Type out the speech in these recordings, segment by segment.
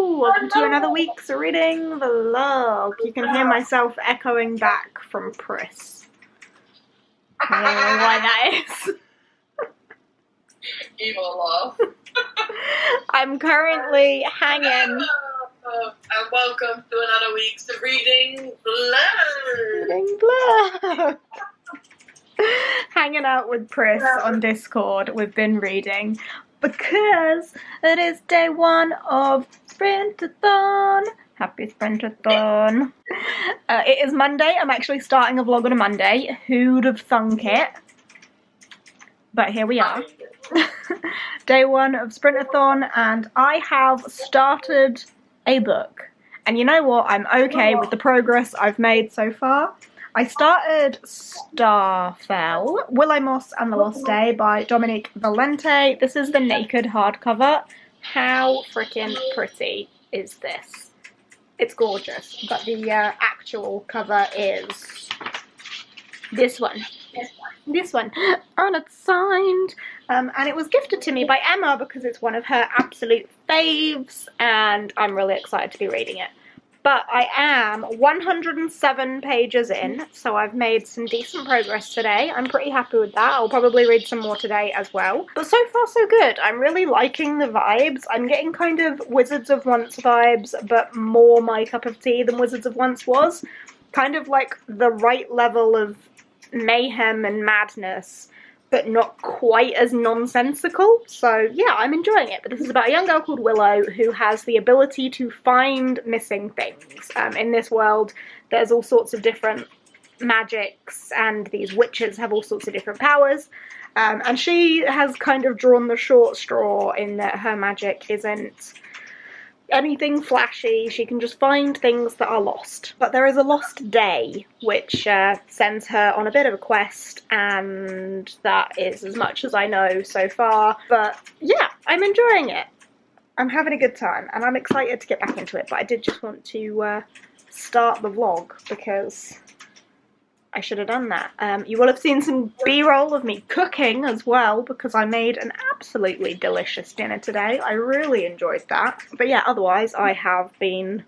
Hello! Welcome to another week's reading vlog. You can hear myself echoing back from Pris. I don't know why that is. Evil laugh. I'm currently hanging. And welcome to another week's reading vlog. Hanging out with Pris on Discord. We've been reading because it is day one of Sprintathon. Happy Sprintathon. It is Monday. I'm actually starting a vlog on a Monday. Who'd have thunk it? But here we are. Day one of Sprintathon, and I have started a book. And you know what? I'm okay with the progress I've made so far. I started Starfell, Willow Moss and the Lost Day by Dominique Valente. This is the naked hardcover. How freaking pretty is this? It's gorgeous, but the actual cover is this one. This one. And it's signed. And it was gifted to me by Emma because it's one of her absolute faves, and I'm really excited to be reading it. But I am 107 pages in, so I've made some decent progress today. I'm pretty happy with that. I'll probably read some more today as well. But so far so good. I'm really liking the vibes. I'm getting kind of Wizards of Once vibes, but more my cup of tea than Wizards of Once was. Kind of like the right level of mayhem and madness, but not quite as nonsensical. So yeah, I'm enjoying it. But this is about a young girl called Willow who has the ability to find missing things. In this world, there's all sorts of different magics, and these witches have all sorts of different powers. And she has kind of drawn the short straw in that her magic isn't anything flashy. She can just find things that are lost. But there is a lost day, which sends her on a bit of a quest, and that is as much as I know so far. But yeah, I'm enjoying it. I'm having a good time, and I'm excited to get back into it. But I did just want to start the vlog because I should have done that. You will have seen some B-roll of me cooking as well, because I made an absolutely delicious dinner today. I really enjoyed that. But yeah, otherwise I have been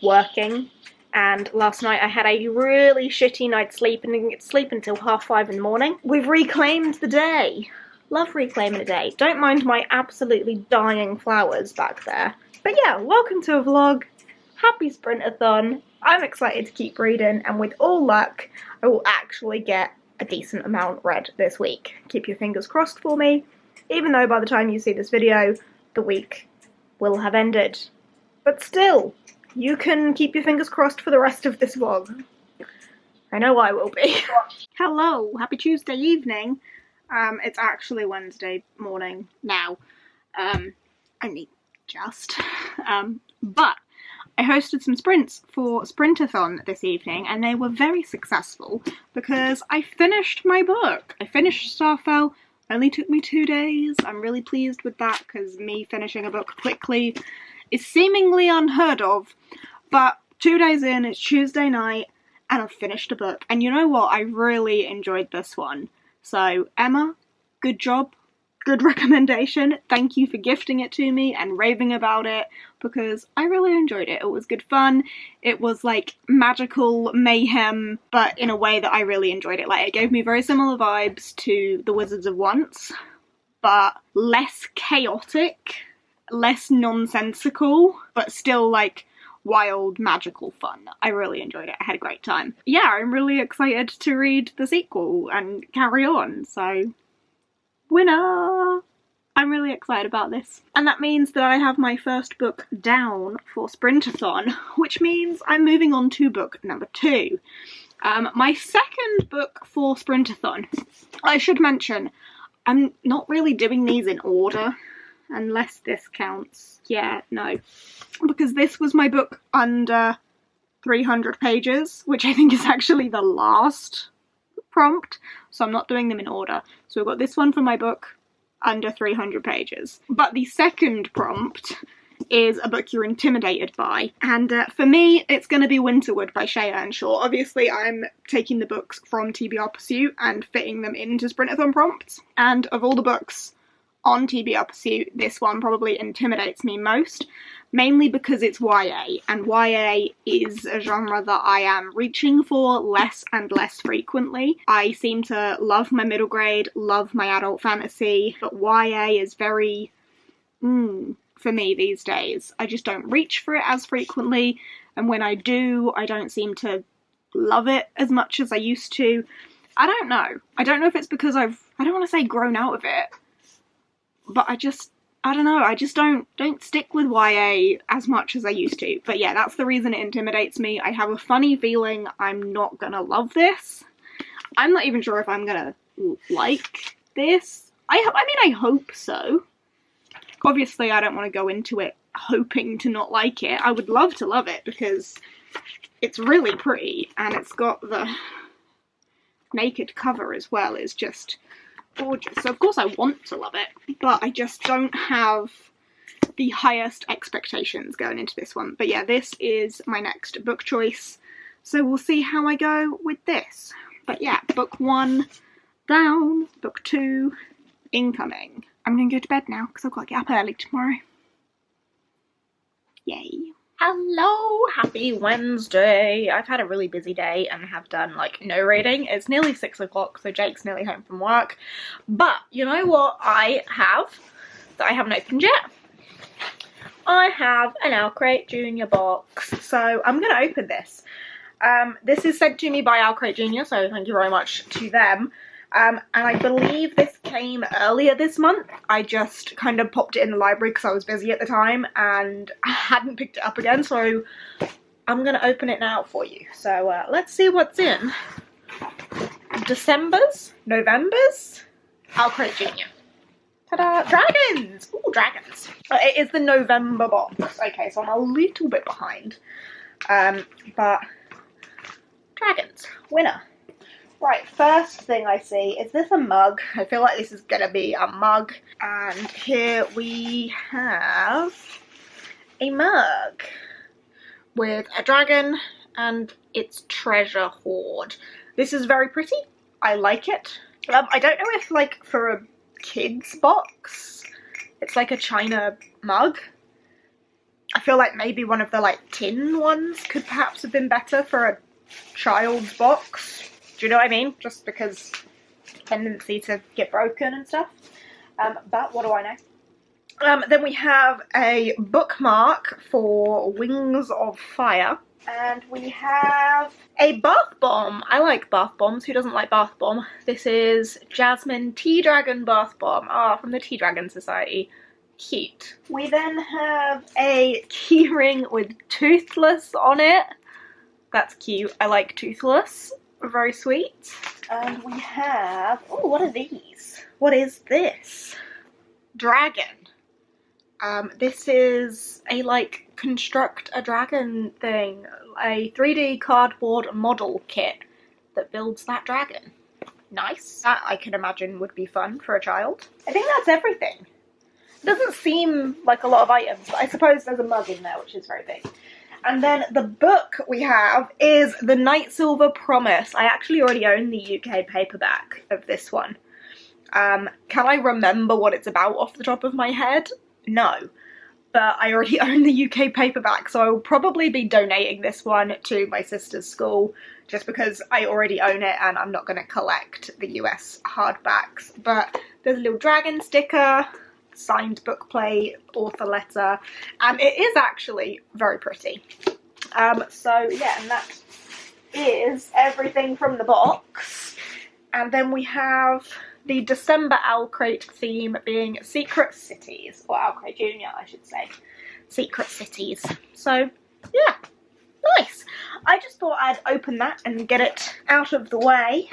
working, and last night I had a really shitty night's sleep and didn't get to sleep until 5:30 in the morning. We've reclaimed the day. Love reclaiming a day. Don't mind my absolutely dying flowers back there. But yeah, welcome to a vlog. Happy Sprintathon. I'm excited to keep reading, and with all luck, I will actually get a decent amount read this week. Keep your fingers crossed for me, even though by the time you see this video, the week will have ended. But still, you can keep your fingers crossed for the rest of this vlog. I know I will be. Hello, happy Tuesday evening. It's actually Wednesday morning now. Only just. But I hosted some sprints for Sprintathon this evening, and they were very successful because I finished my book. I finished Starfell. Only took me 2 days. I'm really pleased with that because me finishing a book quickly is seemingly unheard of. But 2 days in, it's Tuesday night, and I've finished a book. And you know what? I really enjoyed this one. So Emma, good job. Good recommendation. Thank you for gifting it to me and raving about it, because I really enjoyed it. It was good fun. It was like magical mayhem, but in a way that I really enjoyed it. Like, it gave me very similar vibes to the Wizards of Once, but less chaotic, less nonsensical, but still like wild magical fun. I really enjoyed it. I had a great time. Yeah, I'm really excited to read the sequel and carry on, so winner! I'm really excited about this. And that means that I have my first book down for Sprintathon, which means I'm moving on to book number 2. My second book for Sprintathon. I should mention, I'm not really doing these in order, unless this counts. Yeah, no. Because this was my book under 300 pages, which I think is actually the last prompt, so I'm not doing them in order. So we've got this one for my book under 300 pages. But the second prompt is a book you're intimidated by, and for me it's going to be Winterwood by Shea Earnshaw. Obviously I'm taking the books from TBR Pursuit and fitting them into Sprintathon prompts, and of all the books on TBR Pursuit, this one probably intimidates me most, mainly because it's YA, and YA is a genre that I am reaching for less and less frequently. I seem to love my middle grade, love my adult fantasy, but YA is very, for me these days. I just don't reach for it as frequently, and when I do, I don't seem to love it as much as I used to. I don't know. I don't know if it's because I don't want to say grown out of it, but I don't know, I just don't stick with YA as much as I used to. But yeah, that's the reason it intimidates me. I have a funny feeling I'm not gonna love this. I'm not even sure if I'm gonna like this. I mean, I hope so. Obviously, I don't want to go into it hoping to not like it. I would love to love it because it's really pretty, and it's got the naked cover as well. It's just gorgeous. So of course I want to love it, but I just don't have the highest expectations going into this one. But yeah, this is my next book choice, so we'll see how I go with this. But yeah, book 1 down, book 2 incoming. I'm gonna go to bed now because I've got to get up early tomorrow. Yay. Hello, happy Wednesday. I've had a really busy day and have done like no reading. It's nearly 6 o'clock, so Jake's nearly home from work. But you know what I have that I haven't opened yet? I have an Owlcrate Junior Box, so I'm gonna open this. This is sent to me by Owlcrate Junior, so thank you very much to them. And I believe this came earlier this month. I just kind of popped it in the library because I was busy at the time and I hadn't picked it up again, so I'm gonna open it now for you. So let's see what's in. December's, November's, Owlcrate Junior. Ta-da! Dragons! Ooh, dragons. It is the November box. Okay, so I'm a little bit behind. But dragons. Winner. Right, first thing I see, is this a mug? I feel like this is gonna be a mug. And here we have a mug with a dragon and its treasure hoard. This is very pretty. I like it. I don't know if, like, for a kid's box, it's like a china mug. I feel like maybe one of the, like, tin ones could perhaps have been better for a child's box. Do you know what I mean? Just because tendency to get broken and stuff. But what do I know? Then we have a bookmark for Wings of Fire. And we have a bath bomb. I like bath bombs. Who doesn't like bath bomb? This is Jasmine Tea Dragon bath bomb. Ah, from the Tea Dragon Society. Cute. We then have a keyring with Toothless on it. That's cute. I like Toothless. Very sweet. And we have, oh, what are these? What is this? Dragon. This is a, like, construct a dragon thing. A 3D cardboard model kit that builds that dragon. Nice. That, I can imagine, would be fun for a child. I think that's everything. It doesn't seem like a lot of items, but I suppose there's a mug in there, which is very big. And then the book we have is the Nightsilver Promise. I actually already own the UK paperback of this one. Can I remember what it's about off the top of my head? No. But I already own the UK paperback, so I will probably be donating this one to my sister's school, just because I already own it and I'm not going to collect the US hardbacks. But there's a little dragon sticker, signed book plate, author letter, and it is actually very pretty. So yeah, and that is everything from the box. And then we have the December Owlcrate theme being Secret Cities, or Owlcrate Junior, I should say. Secret Cities. So yeah, nice. I just thought I'd open that and get it out of the way.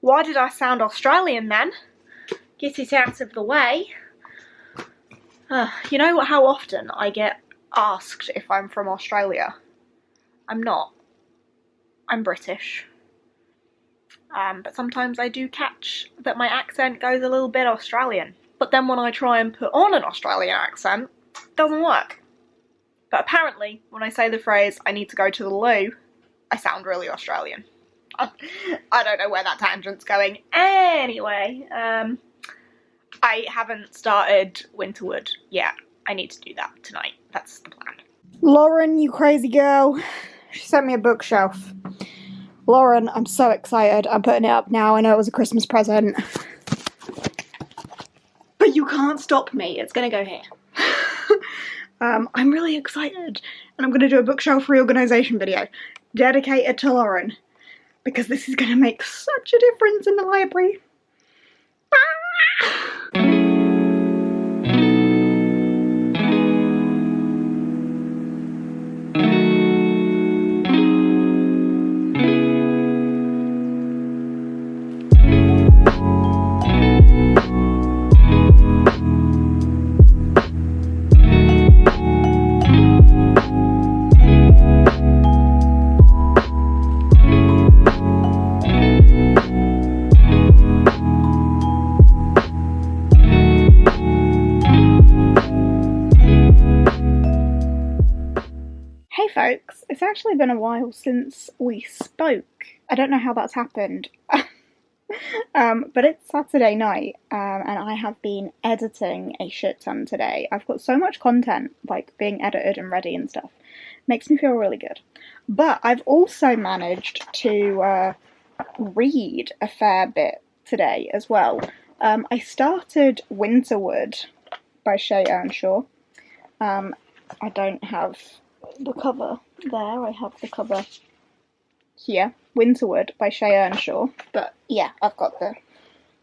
Why did I sound Australian then? Get it out of the way. You know how often I get asked if I'm from Australia? I'm not. I'm British. But sometimes I do catch that my accent goes a little bit Australian. But then when I try and put on an Australian accent, it doesn't work. But apparently, when I say the phrase, I need to go to the loo, I sound really Australian. I don't know where that tangent's going. Anyway, I haven't started Winterwood yet. I need to do that tonight. That's the plan. Lauren, you crazy girl. She sent me a bookshelf. Lauren, I'm so excited. I'm putting it up now. I know it was a Christmas present. But you can't stop me. It's gonna go here. I'm really excited. And I'm gonna do a bookshelf reorganisation video dedicated to Lauren. Because this is gonna make such a difference in the library. Hey folks, it's actually been a while since we spoke. I don't know how that's happened. But it's Saturday night, and I have been editing a shit ton today. I've got so much content, like, being edited and ready and stuff. Makes me feel really good. But I've also managed to read a fair bit today as well. I started Winterwood by Shay Earnshaw. I don't have the cover there, I have the cover here. Winterwood by Shay Earnshaw. But yeah, I've got the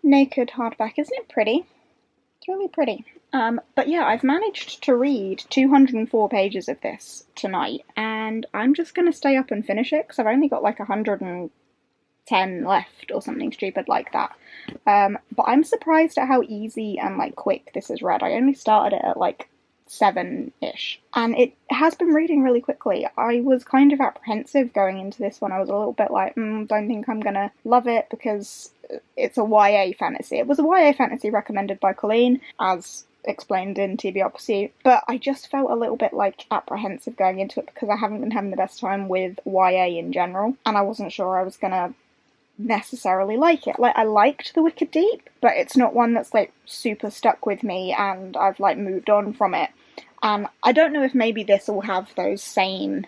naked hardback. Isn't it pretty? It's really pretty. But yeah, I've managed to read 204 pages of this tonight, and I'm just going to stay up and finish it, because I've only got like 110 left, or something stupid like that. But I'm surprised at how easy and like quick this is read. I only started it at like 7-ish, and it has been reading really quickly. I was kind of apprehensive going into this one. I was a little bit like, don't think I'm gonna love it, because it's a YA fantasy. It was a YA fantasy recommended by Colleen, as explained in TBOpposite, but I just felt a little bit like apprehensive going into it, because I haven't been having the best time with YA in general, and I wasn't sure I was gonna necessarily like it. Like, I liked The Wicked Deep, but it's not one that's like super stuck with me, and I've like moved on from it. And I don't know if maybe this will have those same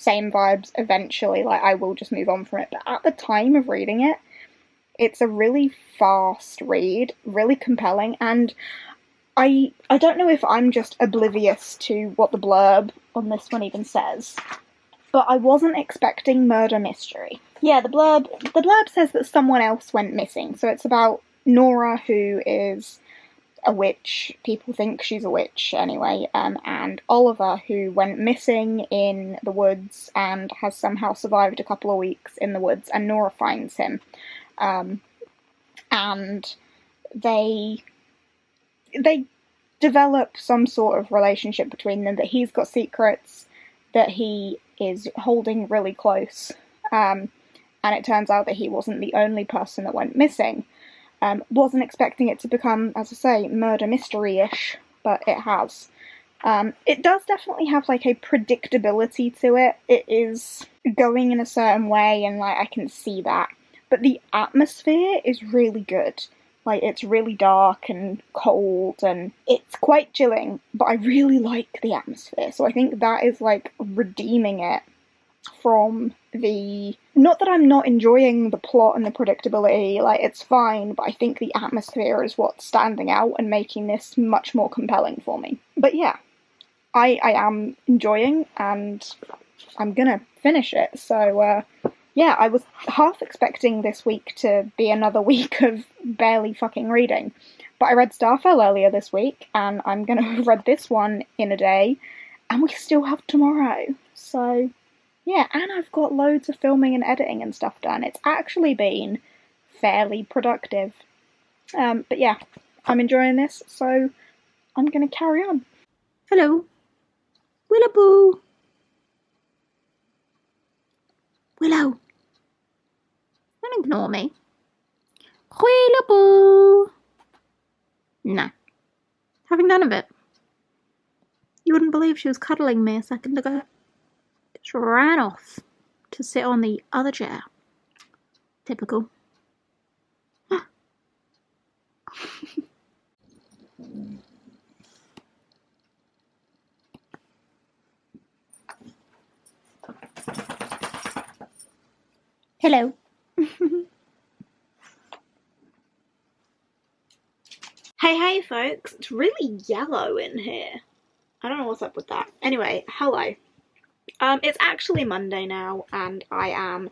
vibes eventually, like I will just move on from it, but at the time of reading it, it's a really fast read, really compelling, and I don't know if I'm just oblivious to what the blurb on this one even says, but I wasn't expecting murder mystery. Yeah, the blurb says that someone else went missing, so it's about Nora, who is a witch. People think she's a witch anyway, and Oliver, who went missing in the woods and has somehow survived a couple of weeks in the woods, and Nora finds him. And they develop some sort of relationship between them, that he's got secrets that he is holding really close, and it turns out that he wasn't the only person that went missing. Wasn't expecting it to become, as I say, murder mystery-ish, but it has. It does definitely have like a predictability to it. It is going in a certain way, and like I can see that. But the atmosphere is really good. Like, it's really dark and cold, and it's quite chilling, but I really like the atmosphere, so I think that is like redeeming it from the... Not that I'm not enjoying the plot and the predictability, like, it's fine, but I think the atmosphere is what's standing out and making this much more compelling for me. But yeah, I am enjoying, and I'm gonna finish it, so yeah, I was half expecting this week to be another week of barely fucking reading, but I read Starfell earlier this week, and I'm gonna have read this one in a day, and we still have tomorrow, so... Yeah, and I've got loads of filming and editing and stuff done. It's actually been fairly productive. But yeah, I'm enjoying this, so I'm gonna carry on. Hello. Willaboo. Willow. Don't ignore me. Willaboo. No. Having none of it. You wouldn't believe she was cuddling me a second ago. Just ran off to sit on the other chair. Typical. Hello. Hey folks, it's really yellow in here. I don't know what's up with that. Anyway, hello. It's actually Monday now, and I am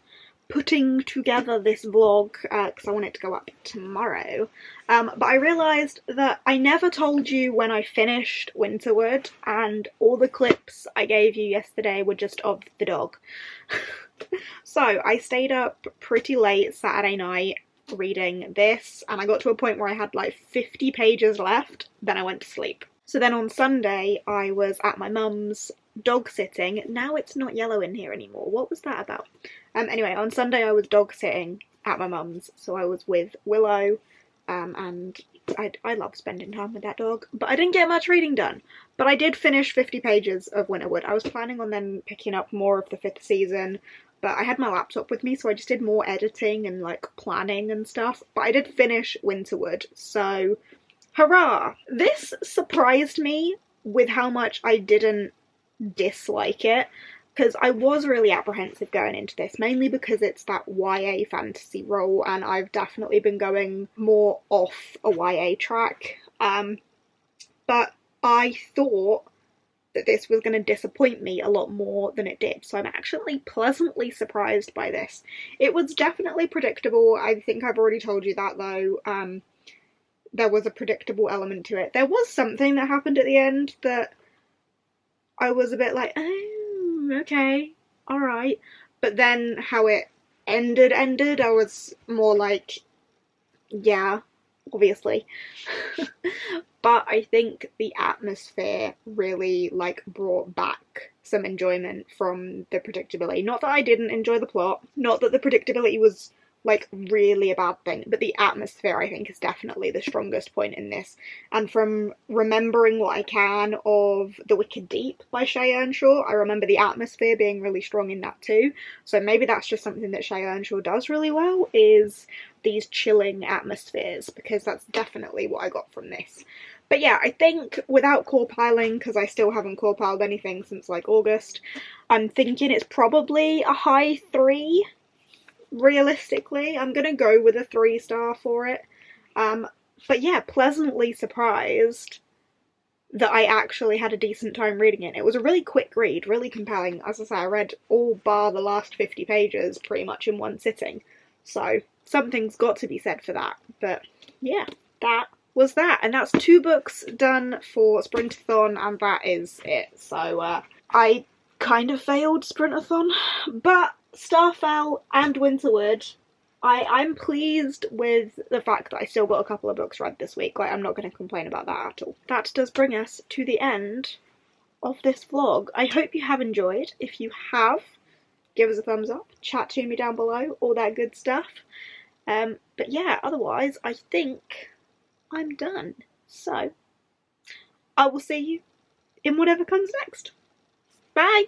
putting together this vlog because I want it to go up tomorrow. But I realised that I never told you when I finished Winterwood, and all the clips I gave you yesterday were just of the dog. So I stayed up pretty late Saturday night reading this, and I got to a point where I had like 50 pages left, then I went to sleep. So then on Sunday I was at my mum's dog sitting. Now it's not yellow in here anymore. What was that about? Anyway, on Sunday I was dog sitting at my mum's, so I was with Willow, and I love spending time with that dog, but I didn't get much reading done. But I did finish 50 pages of Winterwood. I was planning on then picking up more of the 5th season, but I had my laptop with me, so I just did more editing and like planning and stuff. But I did finish Winterwood, so hurrah! This surprised me with how much I didn't dislike it, because I was really apprehensive going into this, mainly because it's that YA fantasy role, and I've definitely been going more off a YA track. But I thought that this was going to disappoint me a lot more than it did, so I'm actually pleasantly surprised by this. It was definitely predictable. I think I've already told you that, though. There was a predictable element to it. There was something that happened at the end that I was a bit like, oh, okay, alright. But then how it ended, I was more like, yeah, obviously. But I think the atmosphere really like brought back some enjoyment from the predictability. Not that I didn't enjoy the plot, not that the predictability was like really a bad thing, but the atmosphere I think is definitely the strongest point in this. And from remembering what I can of The Wicked Deep by Shea Earnshaw, I remember the atmosphere being really strong in that too. So maybe that's just something that Shea Earnshaw does really well, is these chilling atmospheres, because that's definitely what I got from this. But yeah, I think without core piling, because I still haven't core piled anything since like August, I'm thinking it's probably a high 3. Realistically, I'm gonna go with a 3-star for it. But yeah, pleasantly surprised that I actually had a decent time reading it. It was a really quick read, really compelling. As I say, I read all bar the last 50 pages pretty much in one sitting. So something's got to be said for that. But yeah, that was that. And that's 2 books done for Sprintathon, and that is it. So I kind of failed Sprintathon, but Starfell and Winterwood, I'm pleased with the fact that I still got a couple of books read this week. Like, I'm not going to complain about that at all. That does bring us to the end of this vlog. I hope you have enjoyed. If you have, give us a thumbs up, chat to me down below, all that good stuff. But yeah, otherwise, I think I'm done. So, I will see you in whatever comes next. Bye!